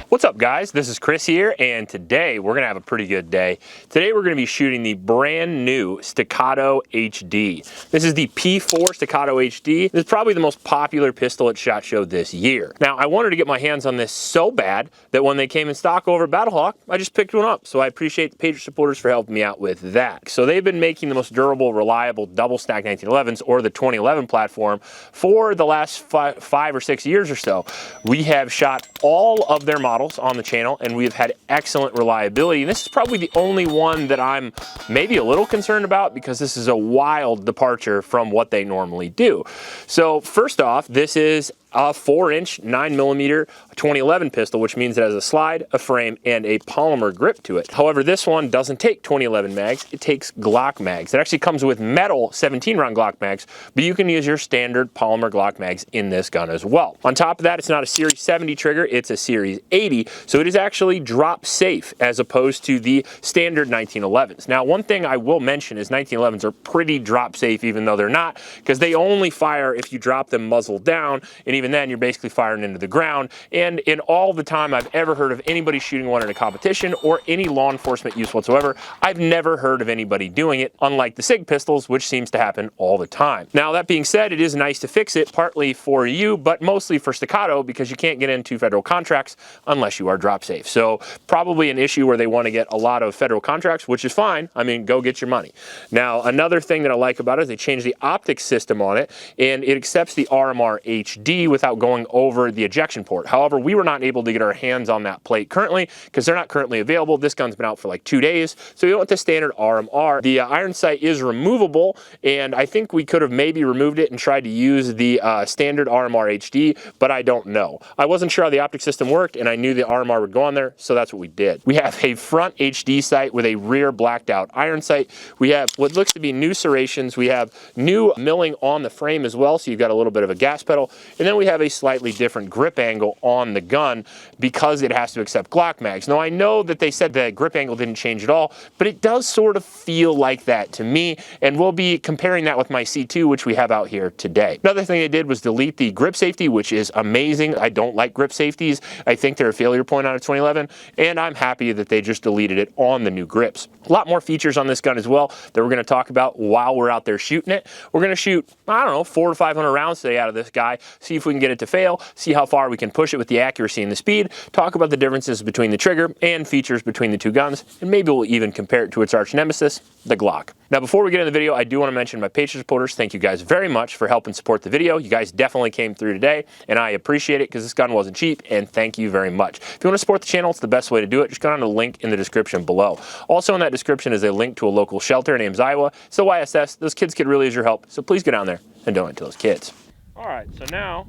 What's up, guys? This is Chris here, and today we're going to have a pretty good day. Today we're going to be shooting the brand new Staccato HD. This is the P4 Staccato HD. This is probably the most popular pistol at SHOT Show this year. Now, I wanted to get my hands on this so bad that when they came in stock over at Battlehawk, I just picked one up. So I appreciate the Patriot supporters for helping me out with that. So they've been making the most durable, reliable double stack 1911s, or the 2011 platform, for the last five or 6 years or so. We have shot all of their models on the channel, and we've had excellent reliability. And this is probably the only one that I'm maybe a little concerned about, because this is a wild departure from what they normally do. So first off, this is a 4-inch 9mm 2011 pistol, which means it has a slide, a frame, and a polymer grip to it. However, this one doesn't take 2011 mags, it takes Glock mags. It actually comes with metal 17-round Glock mags, but you can use your standard polymer Glock mags in this gun as well. On top of that, it's not a Series 70 trigger, it's a Series 80, so it is actually drop safe as opposed to the standard 1911s. Now, one thing I will mention is 1911s are pretty drop safe, even though they're not, because they only fire if you drop them muzzle down, and even then you're basically firing into the ground. And in all the time I've ever heard of anybody shooting one in a competition or any law enforcement use whatsoever, I've never heard of anybody doing it, unlike the SIG pistols, which seems to happen all the time. Now, that being said, it is nice to fix it, partly for you, but mostly for Staccato, because you can't get into federal contracts unless you are drop safe. So probably an issue where they want to get a lot of federal contracts, which is fine. I mean, go get your money. Now, another thing that I like about it is they changed the optic system on it, and it accepts the RMR HD without going over the ejection port. However, we were not able to get our hands on that plate currently because they're not currently available. This gun's been out for like 2 days, so we went with the standard RMR. The iron sight is removable, and I think we could have maybe removed it and tried to use the standard RMR HD, but I don't know. I wasn't sure how the optic system worked, and I knew the RMR would go on there, so that's what we did. We have a front HD sight with a rear blacked out iron sight. We have what looks to be new serrations. We have new milling on the frame as well, so you've got a little bit of a gas pedal, and then we have a slightly different grip angle on the gun because it has to accept Glock mags. Now, I know that they said the grip angle didn't change at all, but it does sort of feel like that to me, and we'll be comparing that with my C2, which we have out here today. Another thing they did was delete the grip safety, which is amazing. I don't like grip safeties. I think they're a failure point out of 2011, and I'm happy that they just deleted it on the new grips. A lot more features on this gun as well that we're going to talk about while we're out there shooting it. We're going to shoot, I don't know, 400 to 500 rounds today out of this guy, see if we can get it to fail, see how far we can push it with the accuracy and the speed, talk about the differences between the trigger and features between the two guns, and maybe we'll even compare it to its arch nemesis, the Glock. Now, before we get into the video, I do want to mention my Patriot supporters. Thank you guys very much for helping support the video. You guys definitely came through today, and I appreciate it because this gun wasn't cheap, and thank you very much. If you want to support the channel, it's the best way to do it. Just go down to the link in the description below. Also in that description is a link to a local shelter in Ames, Iowa. It's the YSS. Those kids could really use your help, so please go down there and donate to those kids. All right, so now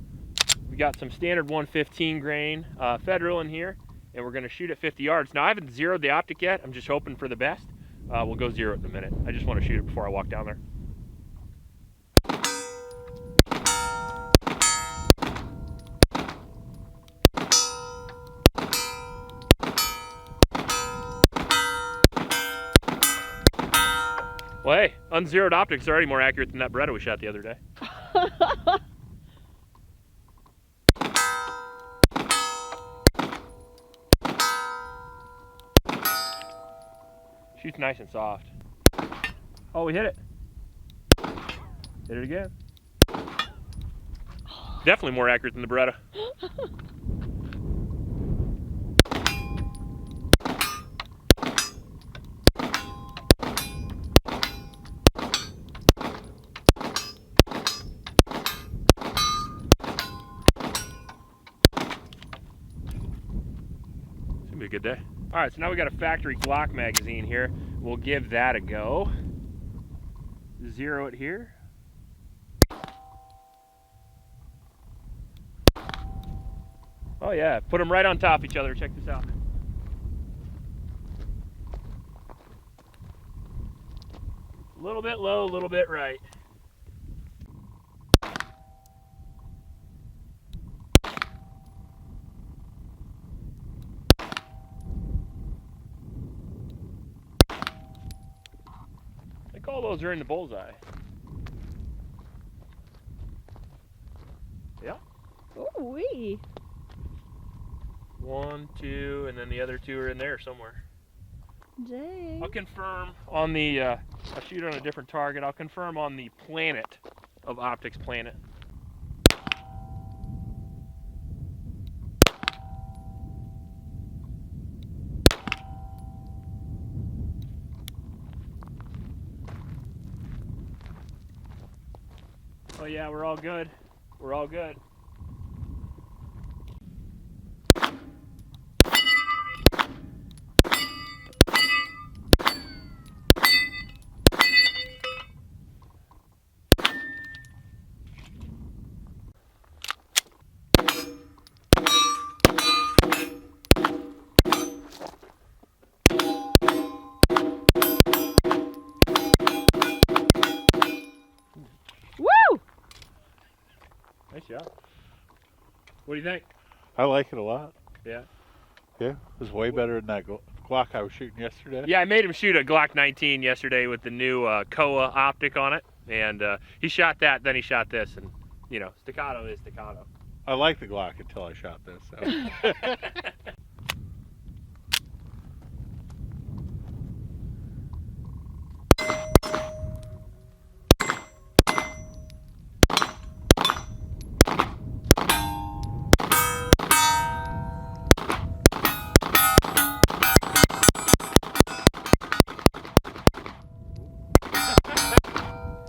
we got some standard 115 grain Federal in here, and we're going to shoot at 50 yards. Now, I haven't zeroed the optic yet. I'm just hoping for the best. We'll go zero it in a minute. I just want to shoot it before I walk down there. Well, hey, unzeroed optics are already more accurate than that Beretta we shot the other day. Shoots nice and soft. Oh, we hit it. Hit it again. Definitely more accurate than the Beretta. It's gonna be a good day. All right, so now we got a factory Glock magazine here. We'll give that a go. Zero it here. Oh yeah, put them right on top of each other. Check this out. A little bit low, a little bit right. I think all those are in the bullseye. Yeah. Ooh-wee. 1, 2, and then the other 2 are in there somewhere. Jay. I'll confirm on the, I'll shoot on a different target. I'll confirm on the planet of Optic's planet. Oh yeah, we're all good. We're all good. Woo! Nice shot. What do you think? I like it a lot. Yeah. Yeah, it was way better than that Glock I was shooting yesterday. Yeah, I made him shoot a Glock 19 yesterday with the new Koa optic on it, and he shot that, then he shot this, and you know, staccato is staccato. I like the Glock until I shot this. So.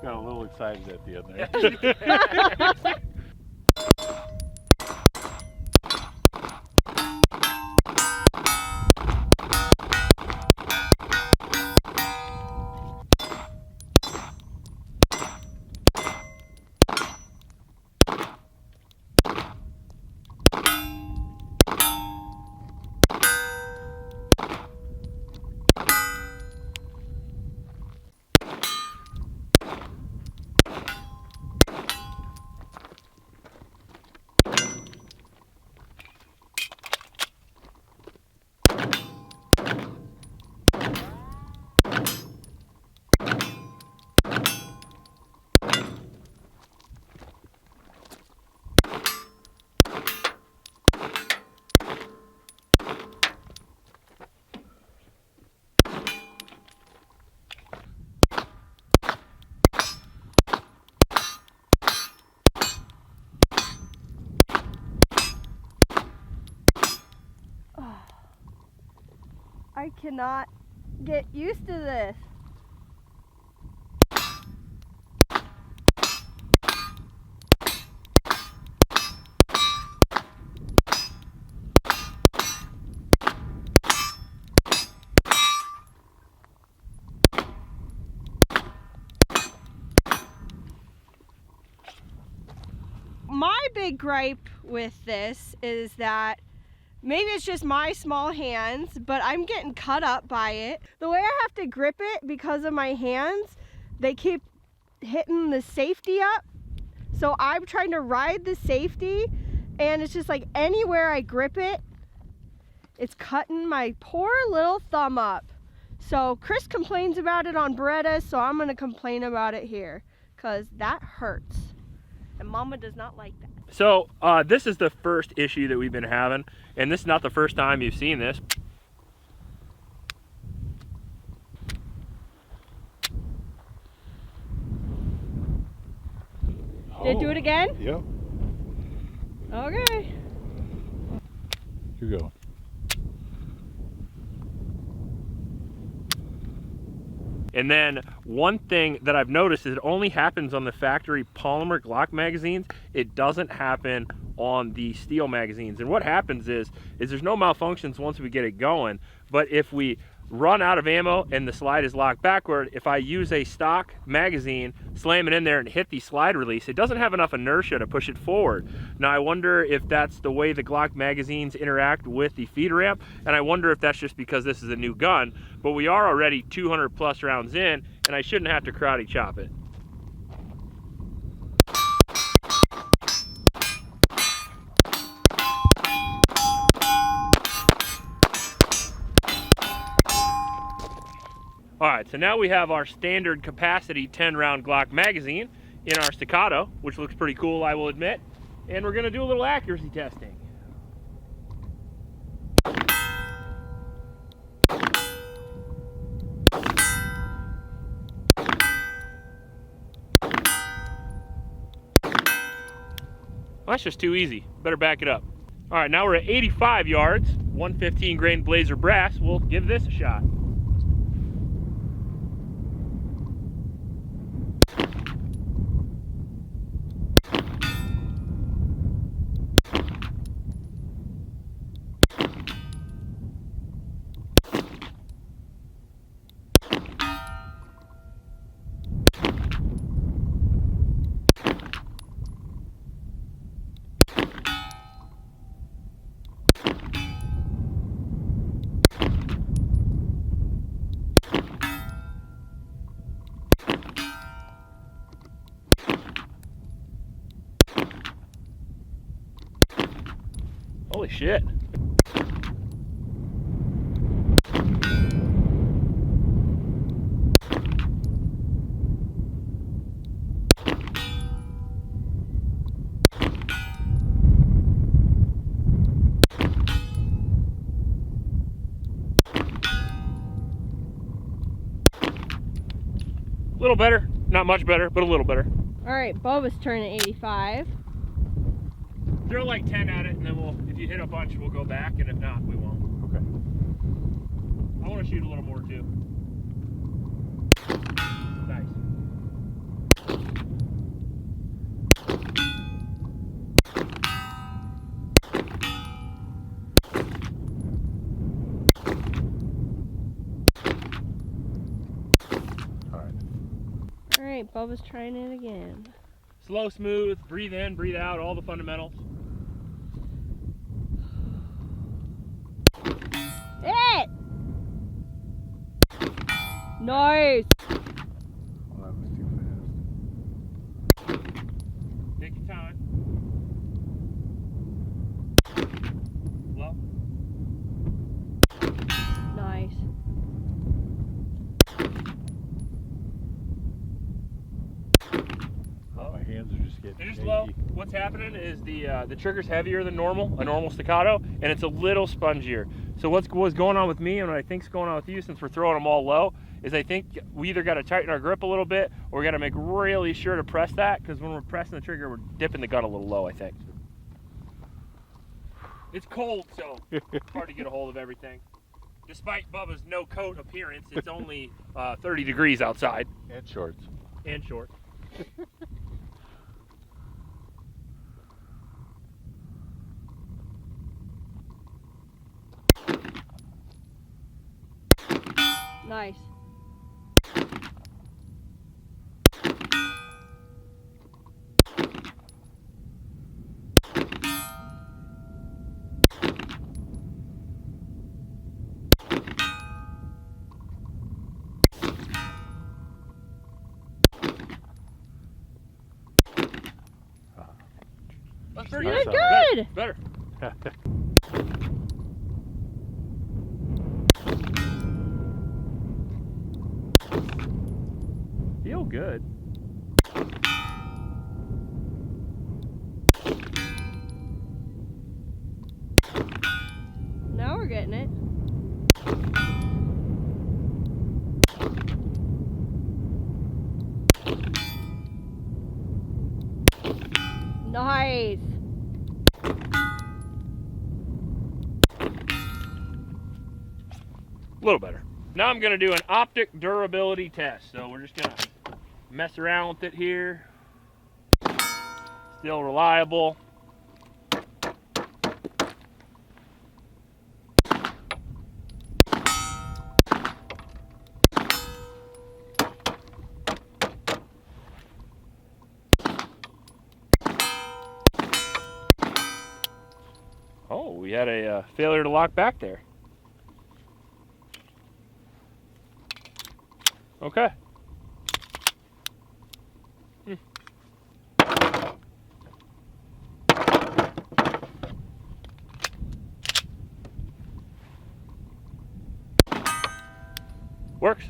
Got a little excited at the end there. I cannot get used to this. My big gripe with this is that maybe it's just my small hands, but I'm getting cut up by it. The way I have to grip it because of my hands, they keep hitting the safety up. So I'm trying to ride the safety, and it's just like anywhere I grip it, it's cutting my poor little thumb up. So Chris complains about it on Beretta, so I'm gonna complain about it here, because that hurts. And Mama does not like that. So this is the first issue that we've been having, and this is not the first time you've seen this. Did it do it again? Yep. Okay. Keep going. And then one thing that I've noticed is it only happens on the factory polymer Glock magazines. It doesn't happen on the steel magazines. And what happens is there's no malfunctions once we get it going. But if we run out of ammo and the slide is locked backward, if I use a stock magazine, slam it in there and hit the slide release, it doesn't have enough inertia to push it forward. Now I wonder if that's the way the Glock magazines interact with the feed ramp, and I wonder if that's just because this is a new gun, but we are already 200 plus rounds in, and I shouldn't have to karate chop it. All right, so now we have our standard capacity 10 round Glock magazine in our Staccato, which looks pretty cool, I will admit. And we're gonna do a little accuracy testing. Well, that's just too easy. Better back it up. All right, now we're at 85 yards, 115 grain Blazer brass. We'll give this a shot. Holy shit. A little better, not much better, but a little better. All right, Bubba's turning 85. Throw like 10 at it, and then we'll, if you hit a bunch, we'll go back, and if not, we won't. Okay. I want to shoot a little more too. Nice. All right, Bubba's trying it again. Slow, smooth, breathe in, breathe out, all the fundamentals. Hit! Nice! Well, that was too fast. Take your time. Low. Nice. Oh, my hands are just getting They're just shaky. low. What's happening is the trigger's heavier than normal, a normal staccato, and it's a little spongier. So what's going on with me and what I think's going on with you, since we're throwing them all low, is I think we either got to tighten our grip a little bit, or we got to make really sure to press that, because when we're pressing the trigger, we're dipping the gun a little low, I think. It's cold, so it's hard to get a hold of everything. Despite Bubba's no coat appearance, it's only 30 degrees outside. And shorts. And short. Nice. That's pretty You did good. good. Better. Feel good. Now we're getting it. Nice. A little better. Now I'm going to do an optic durability test. So we're just going to mess around with it here. Still reliable. Oh, we had a failure to lock back there. Okay. Works.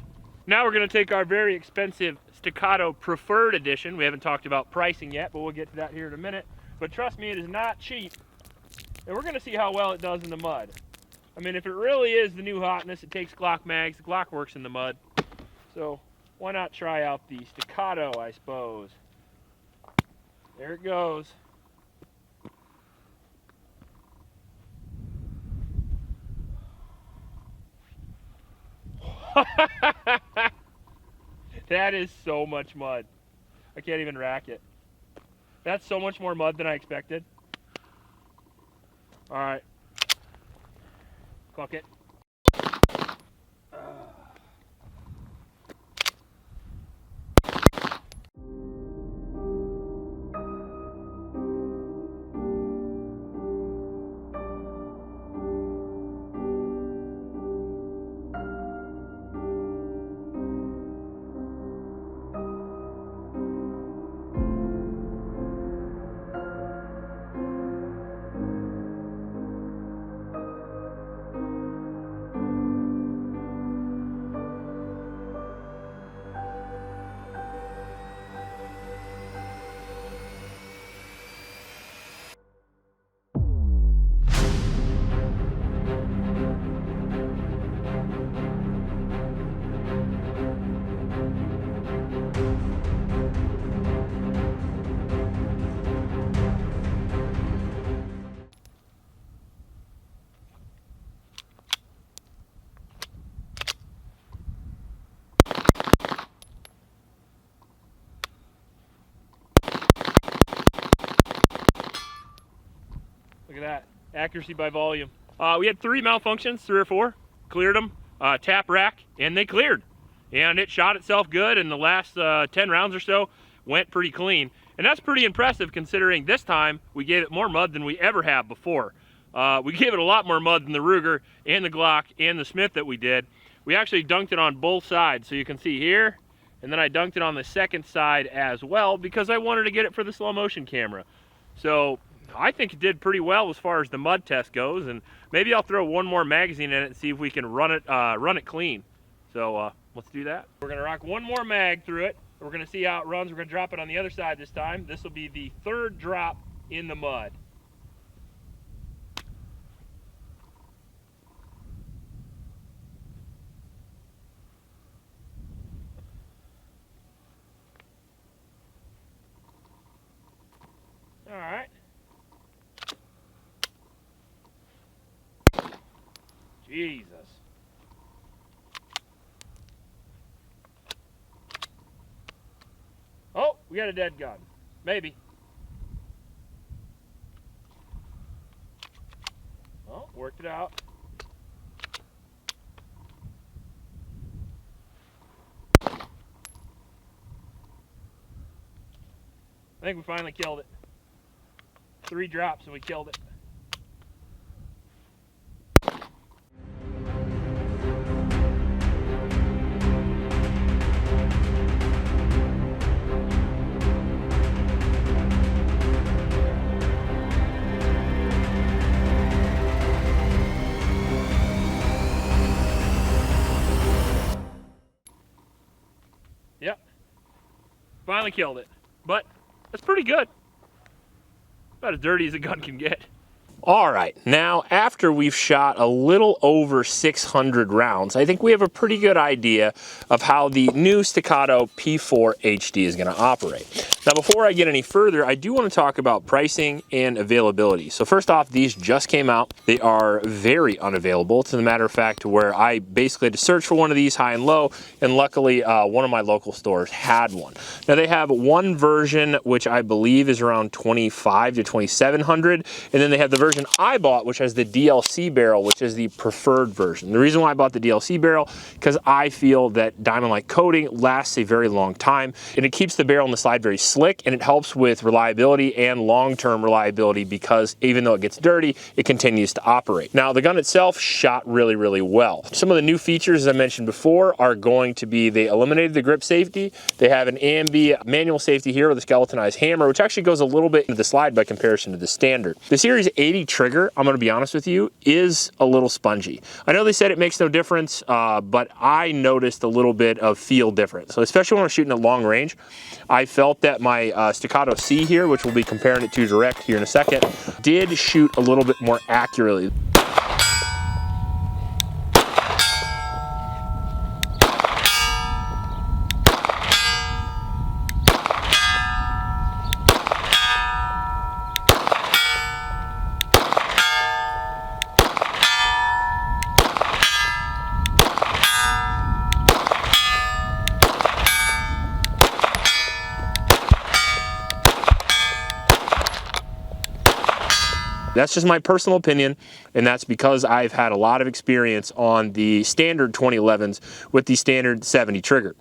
Now we're going to take our very expensive Staccato Preferred Edition. We haven't talked about pricing yet, but we'll get to that here in a minute. But trust me, it is not cheap. And we're going to see how well it does in the mud. I mean, if it really is the new hotness, it takes Glock mags. The Glock works in the mud. So why not try out the Staccato, I suppose. There it goes. That is so much mud. I can't even rack it. That's so much more mud than I expected. All right. Cook it. Look at that, accuracy by volume. We had 3 malfunctions, 3 or 4, cleared them, tap rack, and they cleared. And it shot itself good, and the last 10 rounds or so went pretty clean. And that's pretty impressive considering this time we gave it more mud than we ever have before. We gave it a lot more mud than the Ruger and the Glock and the Smith that we did. We actually dunked it on both sides, so you can see here, and then I dunked it on the second side as well because I wanted to get it for the slow motion camera. So I think it did pretty well as far as the mud test goes, and maybe I'll throw one more magazine in it and see if we can run it clean. So let's do that. We're gonna rock one more mag through it. We're gonna see how it runs. We're gonna drop it on the other side this time. This will be the 3rd drop in the mud. All right. Jesus. Oh, we got a dead gun. Maybe. Oh, worked it out. I think we finally killed it. 3 drops and we killed it. Yep. Finally killed it. But that's pretty good. About as dirty as a gun can get. All right, now after we've shot a little over 600 rounds, I think we have a pretty good idea of how the new Staccato P4 HD is gonna operate. Now before I get any further, I do wanna talk about pricing and availability. So first off, these just came out. They are very unavailable, to the matter of fact, where I basically had to search for one of these high and low, and luckily one of my local stores had one. Now they have one version, which I believe is around 25 to 2700, and then they have the version I bought, which has the DLC barrel, which is the preferred version. The reason why I bought the DLC barrel, because I feel that diamond-like coating lasts a very long time, and it keeps the barrel in the slide very slick, and it helps with reliability and long-term reliability because even though it gets dirty, it continues to operate. Now, the gun itself shot really, really well. Some of the new features, as I mentioned before, are going to be they eliminated the grip safety. They have an AMB manual safety here with a skeletonized hammer, which actually goes a little bit into the slide by comparison to the standard. The Series 80 trigger, I'm going to be honest with you, is a little spongy. I know they said it makes no difference, but I noticed a little bit of feel difference. So especially when I'm shooting at long range, I felt that my Staccato C here, which we'll be comparing it to direct here in a second, did shoot a little bit more accurately. That's just my personal opinion, and that's because I've had a lot of experience on the standard 2011s with the standard 70 trigger.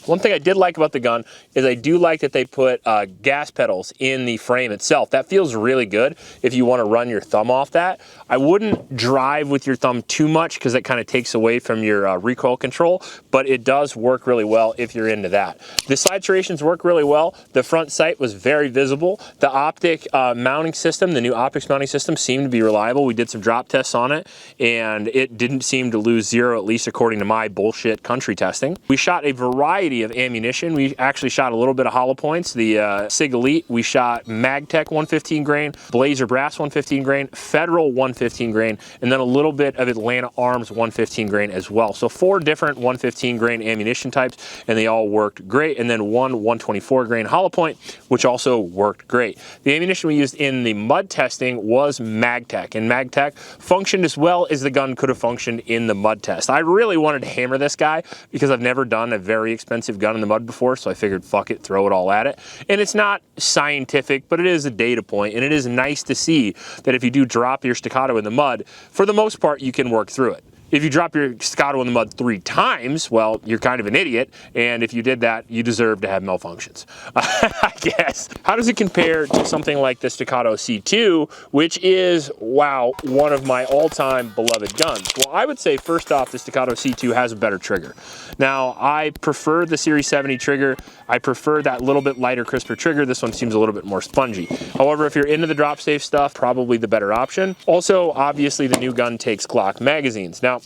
One thing I did like about the gun is I do like that they put gas pedals in the frame itself. That feels really good if you want to run your thumb off that. I wouldn't drive with your thumb too much because that kind of takes away from your recoil control, but it does work really well if you're into that. The slide serrations work really well. The front sight was very visible. The optic mounting system, the new optics mounting system, seemed to be reliable. We did some drop tests on it, and it didn't seem to lose zero, at least according to my bullshit country testing. We shot a variety of ammunition. We actually shot a little bit of hollow points. The Sig Elite, we shot Magtech 115 grain, Blazer Brass 115 grain, Federal 115 grain, and then a little bit of Atlanta Arms 115 grain as well. So 4 different 115 grain ammunition types, and they all worked great. And then one 124 grain hollow point, which also worked great. The ammunition we used in the mud testing was Magtech, and Magtech functioned as well as the gun could have functioned in the mud test. I really wanted to hammer this guy because I've never done a very expensive gun in the mud before, so I figured fuck it, throw it all at it. And it's not scientific, but it is a data point, and it is nice to see that if you do drop your Staccato in the mud, for the most part you can work through it. If you drop your Staccato in the mud 3 times, well, you're kind of an idiot, and if you did that, you deserve to have malfunctions, I guess. How does it compare to something like the Staccato C2, which is, wow, one of my all-time beloved guns? Well, I would say, first off, the Staccato C2 has a better trigger. Now, I prefer the Series 70 trigger. I prefer that little bit lighter, crisper trigger. This one seems a little bit more spongy. However, if you're into the drop safe stuff, probably the better option. Also, obviously, the new gun takes Glock magazines. Now,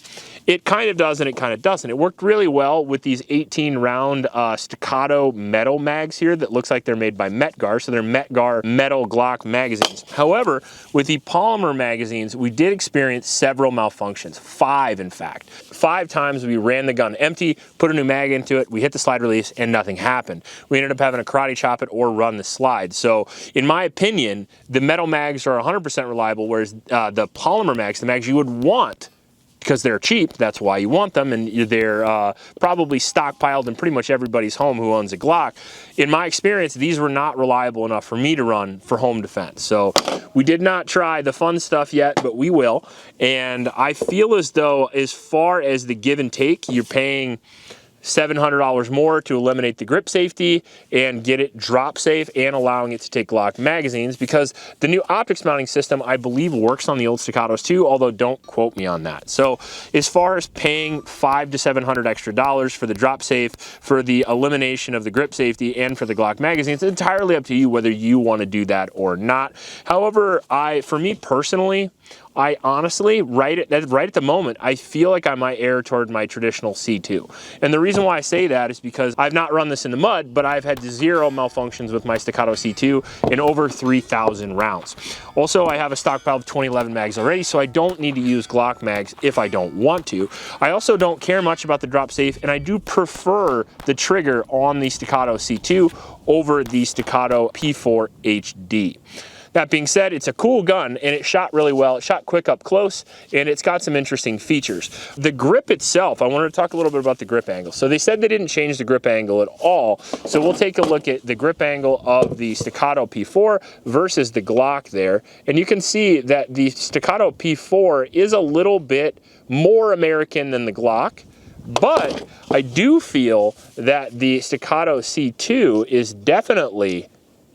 it kind of does and it kind of doesn't. It worked really well with these 18-round Staccato metal mags here that looks like they're made by Metgar, so they're Metgar metal Glock magazines. However, with the polymer magazines, we did experience several malfunctions, 5 in fact. 5 times we ran the gun empty, put a new mag into it, we hit the slide release, and nothing happened. We ended up having to karate chop it or run the slide. So, in my opinion, the metal mags are 100% reliable, whereas the polymer mags, the mags you would want, because they're cheap, that's why you want them, and they're probably stockpiled in pretty much everybody's home who owns a Glock. In my experience, these were not reliable enough for me to run for home defense. So we did not try the fun stuff yet, but we will. And I feel as though, as far as the give and take, you're paying $700 more to eliminate the grip safety and get it drop safe and allowing it to take Glock magazines, because the new optics mounting system, I believe, works on the old Staccatos too, although don't quote me on that. So as far as paying $500 to $700 extra for the drop safe, for the elimination of the grip safety, and for the Glock magazines, it's entirely up to you whether you want to do that or not. However, for me personally, I honestly, right at the moment, I feel like I might err toward my traditional C2. And the reason why I say that is because I've not run this in the mud, but I've had 0 malfunctions with my Staccato C2 in over 3,000 rounds. Also, I have a stockpile of 2011 mags already, so I don't need to use Glock mags if I don't want to. I also don't care much about the drop safe, and I do prefer the trigger on the Staccato C2 over the Staccato P4 HD. That being said, it's a cool gun, and it shot really well. It shot quick up close, and it's got some interesting features. The grip itself, I wanted to talk a little bit about the grip angle. So they said they didn't change the grip angle at all. So we'll take a look at the grip angle of the Staccato P4 versus the Glock there. And you can see that the Staccato P4 is a little bit more American than the Glock. But I do feel that the Staccato C2 is definitely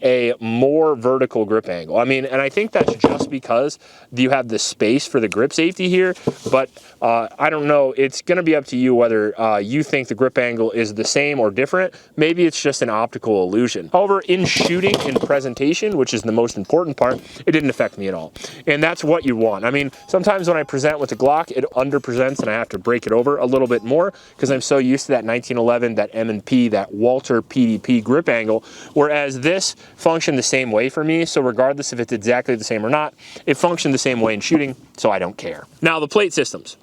a more vertical grip angle. I mean, and I think that's just because you have the space for the grip safety here, but I don't know, it's gonna be up to you whether you think the grip angle is the same or different. Maybe it's just an optical illusion. However, in shooting and presentation, which is the most important part, it didn't affect me at all. And that's what you want. I mean, sometimes when I present with the Glock, it underpresents and I have to break it over a little bit more because I'm so used to that 1911, that M&P, that Walter PDP grip angle, whereas this function the same way for me, so regardless if it's exactly the same or not, it functioned the same way in shooting, so I don't care. Now, the plate systems.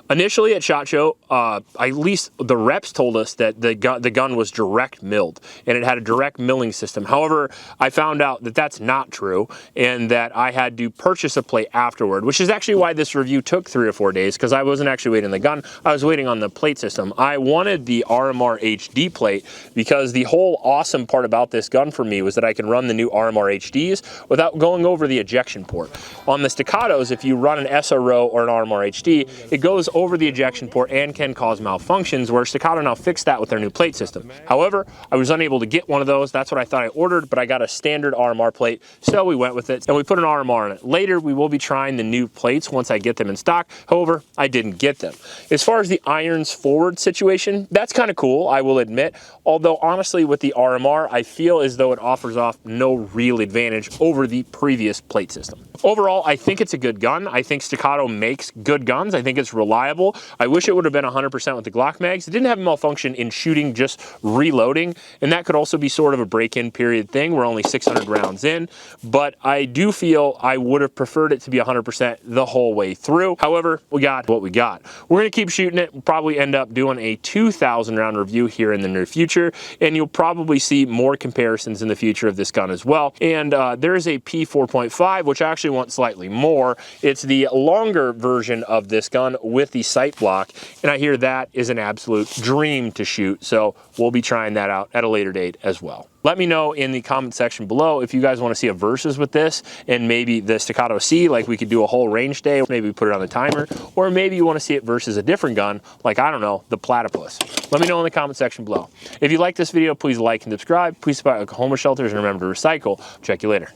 Initially at SHOT Show, at least the reps told us that the gun was direct milled and it had a direct milling system. However, I found out that that's not true and that I had to purchase a plate afterward, which is actually why this review took 3 or 4 days, because I wasn't actually waiting on the gun, I was waiting on the plate system. I wanted the RMR HD plate because the whole awesome part about this gun for me was that I can run the new RMR HDs without going over the ejection port. On the Staccatos, if you run an SRO or an RMR HD, it goes over the ejection port and can cause malfunctions, where Staccato now fixed that with their new plate system. However, I was unable to get one of those. That's what I thought I ordered, but I got a standard RMR plate, so we went with it and we put an RMR on it. Later, we will be trying the new plates once I get them in stock. However, I didn't get them. As far as the irons forward situation, that's kind of cool, I will admit. Although honestly, with the RMR, I feel as though it offers off no real advantage over the previous plate system. Overall, I think it's a good gun. I think Staccato makes good guns. I think it's reliable. I wish it would have been 100% with the Glock mags. It didn't have a malfunction in shooting, just reloading, and that could also be sort of a break-in period thing. We're only 600 rounds in, but I do feel I would have preferred it to be 100% the whole way through. However, we got what we got. We're gonna keep shooting it. We'll probably end up doing a 2,000 round review here in the near future, and you'll probably see more comparisons in the future of this gun as well. And there is a P4.5, which I actually want slightly more. It's the longer version of this gun with the sight block, and I hear that is an absolute dream to shoot, so we'll be trying that out at a later date as well. Let me know in the comment section below if you guys want to see a versus with this and maybe the Staccato C, like we could do a whole range day, maybe we put it on the timer, or maybe you want to see it versus a different gun, like, I don't know, the Platypus. Let me know in the comment section below. If you like this video, please like and subscribe. Please support Oklahoma shelters and remember to recycle. Check you later.